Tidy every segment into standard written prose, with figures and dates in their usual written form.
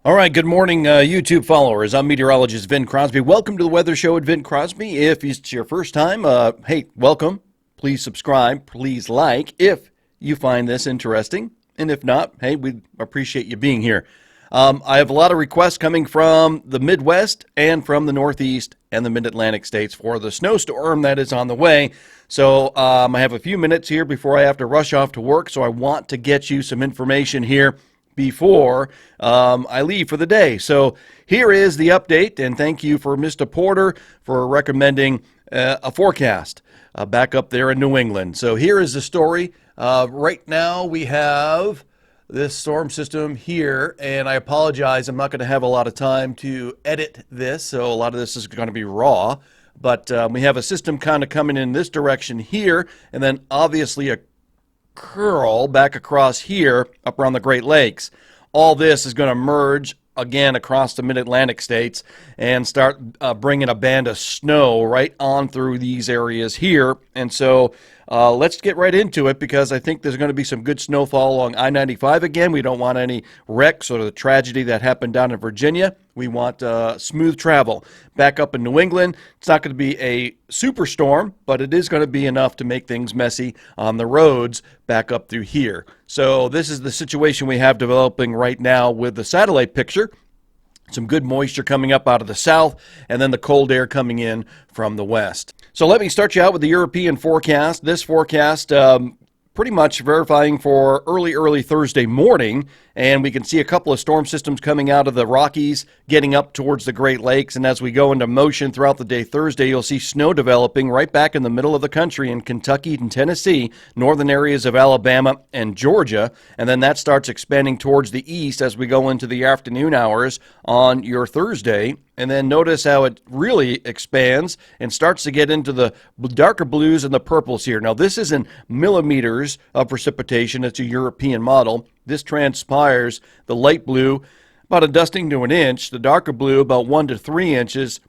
All right, good morning, YouTube followers. I'm meteorologist Vin Crosby. Welcome to the Weather Show at Vin Crosby. If it's your first time, hey, welcome. Please subscribe. Please like if you find this interesting. And if not, hey, we appreciate you being here. I have a lot of requests coming from the Midwest and from the Northeast and the Mid-Atlantic states for the snowstorm that is on the way. So I have a few minutes here before I have to rush off to work, so I want to get you some information here before I leave for the day. So here is the update, and thank you for Mr. Porter for recommending a forecast back up there in New England. So here is the story. Right now we have this storm system here, and I apologize, I'm not going to have a lot of time to edit this, so a lot of this is going to be raw. But we have a system kind of coming in this direction here, and then obviously a curl back across here up around the Great Lakes. All this is going to merge again across the Mid-Atlantic states and start bringing a band of snow right on through these areas here. And so let's get right into it, because I think there's going to be some good snowfall along I-95 again. We don't want any wrecks or the tragedy that happened down in Virginia. We want smooth travel. Back up in New England, it's not going to be a superstorm, but it is going to be enough to make things messy on the roads back up through here. So this is the situation we have developing right now with the satellite picture. Some good moisture coming up out of the south, and then the cold air coming in from the west. So let me start you out with the European forecast. This forecast pretty much verifying for early Thursday morning, and we can see a couple of storm systems coming out of the Rockies getting up towards the Great Lakes. And as we go into motion throughout the day Thursday, you'll see snow developing right back in the middle of the country in Kentucky and Tennessee, northern areas of Alabama and Georgia, and then that starts expanding towards the east as we go into the afternoon hours on your Thursday. And then notice how it really expands and starts to get into the darker blues and the purples here. Now, this is in millimeters of precipitation. It's a European model. This transpires the light blue about a dusting to an inch, the darker blue about 1 to 3 inches,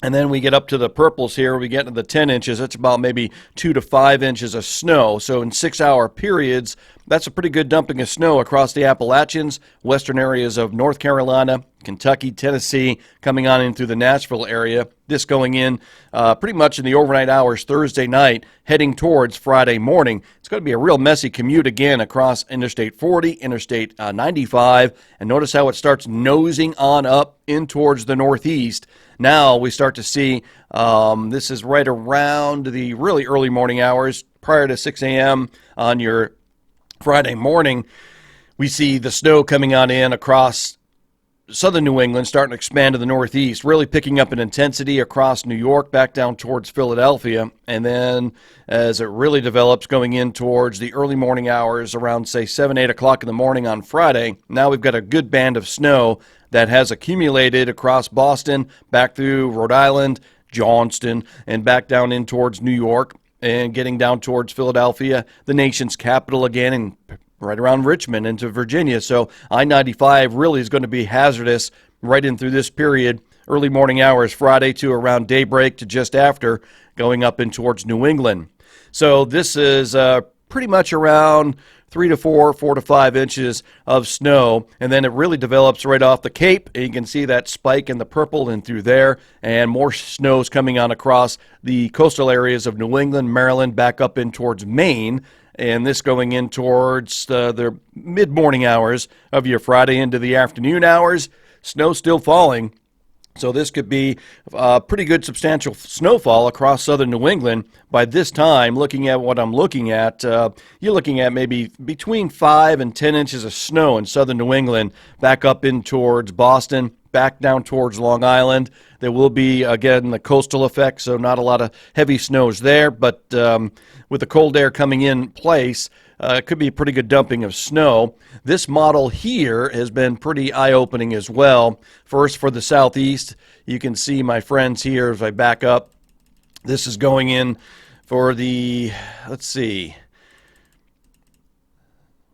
and then we get up to the purples here. We get into the 10 inches. That's about maybe 2 to 5 inches of snow. So in 6-hour periods, that's a pretty good dumping of snow across the Appalachians, western areas of North Carolina, Kentucky, Tennessee, coming on in through the Nashville area. This going in pretty much in the overnight hours Thursday night, heading towards Friday morning. It's going to be a real messy commute again across Interstate 40, Interstate 95, and notice how it starts nosing on up in towards the northeast. Now we start to see this is right around the really early morning hours prior to 6 a.m. on your Friday morning. We see the snow coming on in across southern New England, starting to expand to the northeast, really picking up in intensity across New York, back down towards Philadelphia, and then as it really develops going in towards the early morning hours around, say, 7, 8 o'clock in the morning on Friday, now we've got a good band of snow that has accumulated across Boston, back through Rhode Island, Johnston, and back down in towards New York, and getting down towards Philadelphia, the nation's capital again, and right around Richmond into Virginia. So I-95 really is going to be hazardous right in through this period, early morning hours Friday to around daybreak to just after, going up in towards New England. So this is pretty much around 3 to 4, 4 to 5 inches of snow, and then it really develops right off the Cape, and you can see that spike in the purple and through there, and more snow's coming on across the coastal areas of New England, Maryland, back up in towards Maine, and this going in towards the mid-morning hours of your Friday into the afternoon hours. Snow still falling. So this could be pretty good substantial snowfall across southern New England. By this time, looking at what I'm looking at, you're looking at maybe between 5 and 10 inches of snow in southern New England, back up in towards Boston, back down towards Long Island. There will be, again, the coastal effect, so not a lot of heavy snows there, but with the cold air coming in place, it could be a pretty good dumping of snow. This model here has been pretty eye-opening as well. First, for the southeast, you can see my friends here as I back up. This is going in for the, let's see,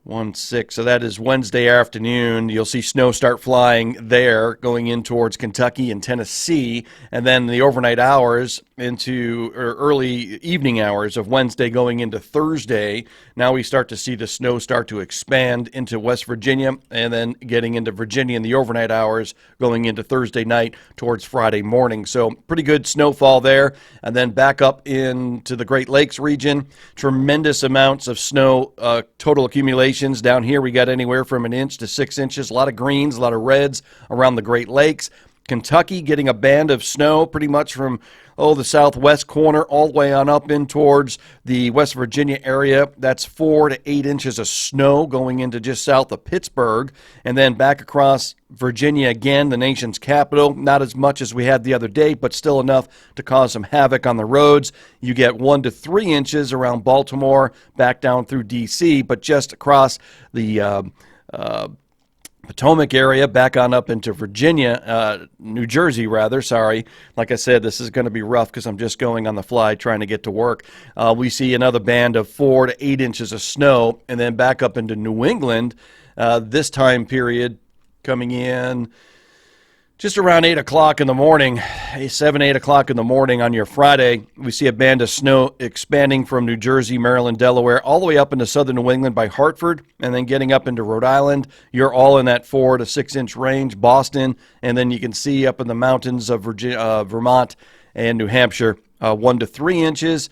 1-6. So that is Wednesday afternoon. You'll see snow start flying there going in towards Kentucky and Tennessee. And then the overnight hours into early evening hours of Wednesday going into Thursday. Now we start to see the snow start to expand into West Virginia and then getting into Virginia in the overnight hours going into Thursday night towards Friday morning. So pretty good snowfall there. And then back up into the Great Lakes region. Tremendous amounts of snow, total accumulation. Down here we got anywhere from 1 inch to 6 inches. A lot of greens, a lot of reds around the Great Lakes. Kentucky getting a band of snow pretty much from the southwest corner all the way on up in towards the West Virginia area. That's 4 to 8 inches of snow going into just south of Pittsburgh. And then back across Virginia again, the nation's capital. Not as much as we had the other day, but still enough to cause some havoc on the roads. You get 1 to 3 inches around Baltimore, back down through D.C., but just across the Potomac area, back on up into Virginia, New Jersey rather, sorry. Like I said, this is going to be rough because I'm just going on the fly trying to get to work. We see another band of 4 to 8 inches of snow, and then back up into New England, this time period coming in just around 8 o'clock in the morning, 7, 8 o'clock in the morning on your Friday. We see a band of snow expanding from New Jersey, Maryland, Delaware, all the way up into southern New England by Hartford, and then getting up into Rhode Island. You're all in that 4 to 6 inch range, Boston, and then you can see up in the mountains of Vermont and New Hampshire, 1 to 3 inches.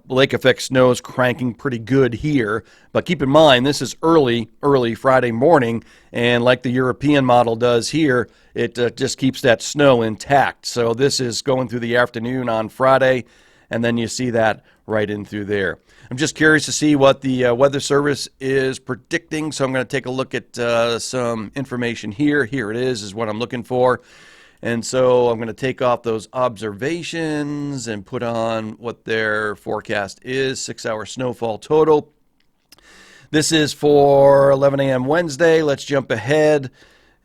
Lake effect snow is cranking pretty good here. But keep in mind, this is early Friday morning, and like the European model does here, it just keeps that snow intact. So this is going through the afternoon on Friday, and then you see that right in through there. I'm just curious to see what the Weather Service is predicting, so I'm going to take a look at some information here. Here it is what I'm looking for. And so I'm going to take off those observations and put on what their forecast is, 6-hour snowfall total. This is for 11 a.m. Wednesday. Let's jump ahead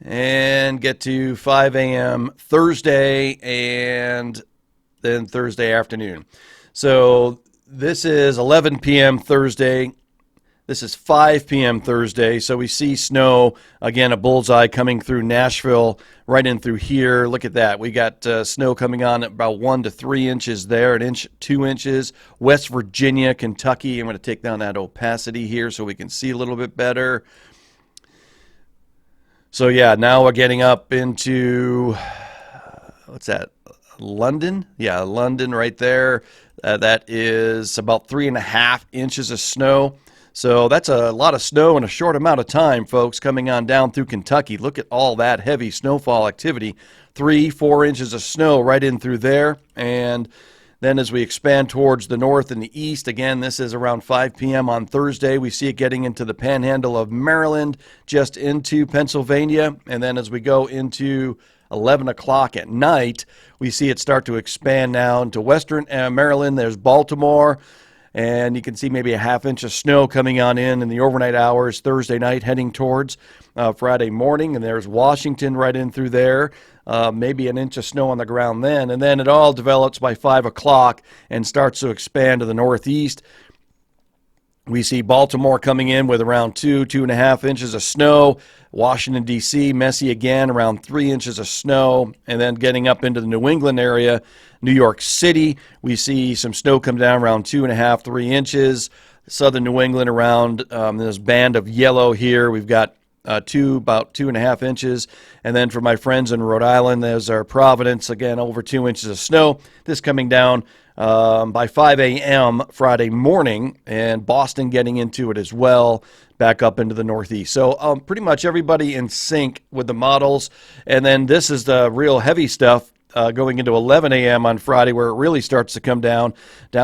and get to 5 a.m. Thursday and then Thursday afternoon. So this is 11 p.m. Thursday. This is 5 p.m. Thursday, so we see snow, again, a bullseye coming through Nashville, right in through here. Look at that. We got snow coming on at about 1 to 3 inches there, 1 inch, 2 inches. West Virginia, Kentucky. I'm going to take down that opacity here so we can see a little bit better. So, yeah, now we're getting up into, what's that, London? Yeah, London right there. That is about 3.5 inches of snow. So that's a lot of snow in a short amount of time, folks, coming on down through Kentucky. Look at all that heavy snowfall activity. 3-4 inches of snow right in through there. And then as we expand towards the north and the east, again, this is around 5 p.m. on Thursday. We see it getting into the panhandle of Maryland, just into Pennsylvania. And then as we go into 11 o'clock at night, we see it start to expand now into western Maryland. There's Baltimore. And you can see maybe a 1/2 inch of snow coming on in the overnight hours Thursday night heading towards Friday morning. And there's Washington right in through there, maybe 1 inch of snow on the ground then. And then it all develops by 5 o'clock and starts to expand to the northeast. We see Baltimore coming in with around 2.5 inches of snow. Washington, D.C., messy again, around 3 inches of snow. And then getting up into the New England area, New York City, we see some snow come down around 2.5, 3 inches. Southern New England around this band of yellow here. We've got about 2.5 inches. And then for my friends in Rhode Island, there's our Providence, again, over 2 inches of snow. This coming down by 5 a.m. Friday morning, and Boston getting into it as well, back up into the northeast. So pretty much everybody in sync with the models. And then this is the real heavy stuff going into 11 a.m. on Friday, where it really starts to come down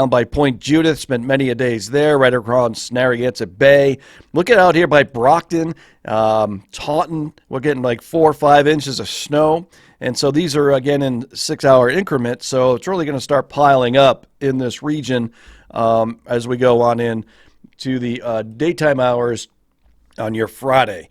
by Point Judith. Spent many a days there, right across Narragansett Bay. Look at out here by Brockton, Taunton. We're getting like 4 or 5 inches of snow. And so these are, again, in 6-hour increments. So it's really going to start piling up in this region as we go on in to the daytime hours on your Friday.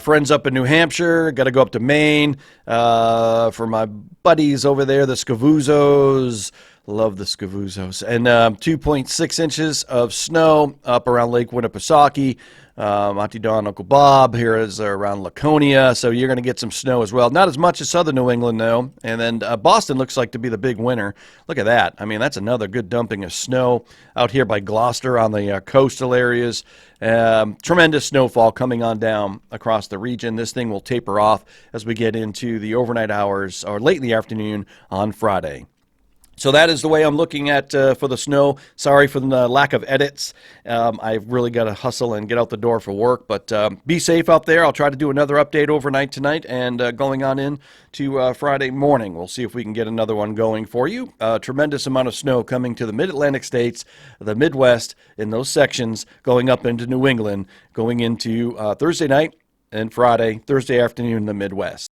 Friends up in New Hampshire, got to go up to Maine for my buddies over there, the Scavuzos. Love the Scavuzos. And 2.6 inches of snow up around Lake Winnipesaukee. Auntie Dawn, Uncle Bob here is around Laconia, so you're going to get some snow as well. Not as much as southern New England, though. And then Boston looks like to be the big winner. Look at that. I mean, that's another good dumping of snow out here by Gloucester on the coastal areas. Tremendous snowfall coming on down across the region. This thing will taper off as we get into the overnight hours or late in the afternoon on Friday. So that is the way I'm looking at for the snow. Sorry for the lack of edits. I've really got to hustle and get out the door for work. But be safe out there. I'll try to do another update overnight tonight and going on in to Friday morning. We'll see if we can get another one going for you. Tremendous amount of snow coming to the Mid-Atlantic states, the Midwest, in those sections, going up into New England, going into Thursday night and Friday, Thursday afternoon in the Midwest.